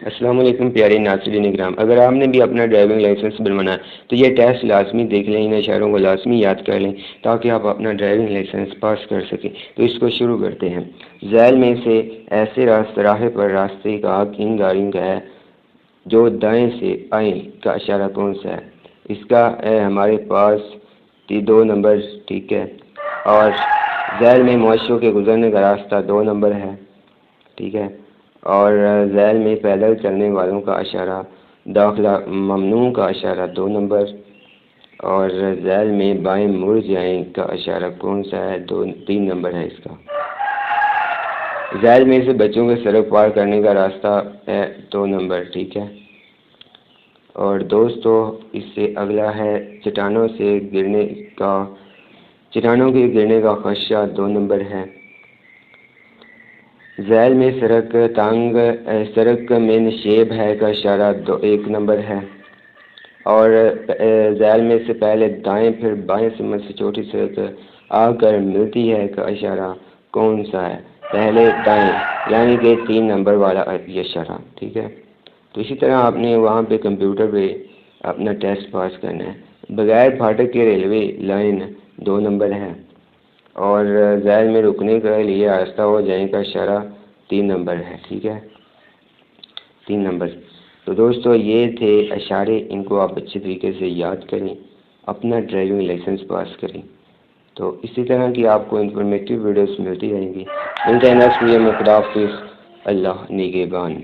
السلام علیکم پیارے ناظرین اکرام، اگر آپ نے بھی اپنا ڈرائیونگ لائسنس بنوانا ہے تو یہ ٹیسٹ لازمی دیکھ لیں، ان اشاروں کو لازمی یاد کر لیں تاکہ آپ اپنا ڈرائیونگ لائسنس پاس کر سکیں۔ تو اس کو شروع کرتے ہیں۔ ذیل میں سے ایسے راہ پر راستے کا کن گاڑیوں کا ہے جو دائیں سے آئیں کا اشارہ کون سا ہے؟ اس کا ہے ہمارے پاس 2 نمبر، ٹھیک ہے۔ اور ذیل میں معاشروں کے گزرنے کا راستہ 2 نمبر ہے، ٹھیک ہے۔ اور ذیل میں پیدل چلنے والوں کا اشارہ داخلہ ممنوع کا اشارہ 2 نمبر، اور ذیل میں بائیں مڑ جائیں کا اشارہ کون سا ہے؟ 3 نمبر ہے اس کا۔ ذیل میں سے بچوں کے سڑک پار کرنے کا راستہ ہے 2 نمبر، ٹھیک ہے۔ اور دوستو اس سے اگلا ہے چٹانوں کے گرنے کا خدشہ 2 نمبر ہے۔ ذیل میں سڑک میں نشیب ہے کا اشارہ 1 نمبر ہے۔ اور ذیل میں سے پہلے دائیں پھر بائیں سمت سے چھوٹی سڑک آ کر ملتی ہے کا اشارہ کون سا ہے؟ پہلے دائیں، یعنی کہ 3 نمبر والا یہ اشارہ، ٹھیک ہے۔ تو اسی طرح آپ نے وہاں پہ کمپیوٹر پہ اپنا ٹیسٹ پاس کرنا ہے۔ بغیر پھاٹک کے ریلوے لائن 2 نمبر ہے، اور ذیل میں رکنے کے لیے آہستہ ہو جائیں کا اشارہ 3 نمبر ہے، ٹھیک ہے، 3 نمبر۔ تو دوستو یہ تھے اشارے، ان کو آپ اچھے طریقے سے یاد کریں، اپنا ڈرائیونگ لائسنس پاس کریں۔ تو اسی طرح کی آپ کو انفارمیٹیو ویڈیوز ملتی رہیں گی۔ ملتے ہیں نیکسٹ ویڈیو میں۔ خدا حافظ، اللہ نگہبان۔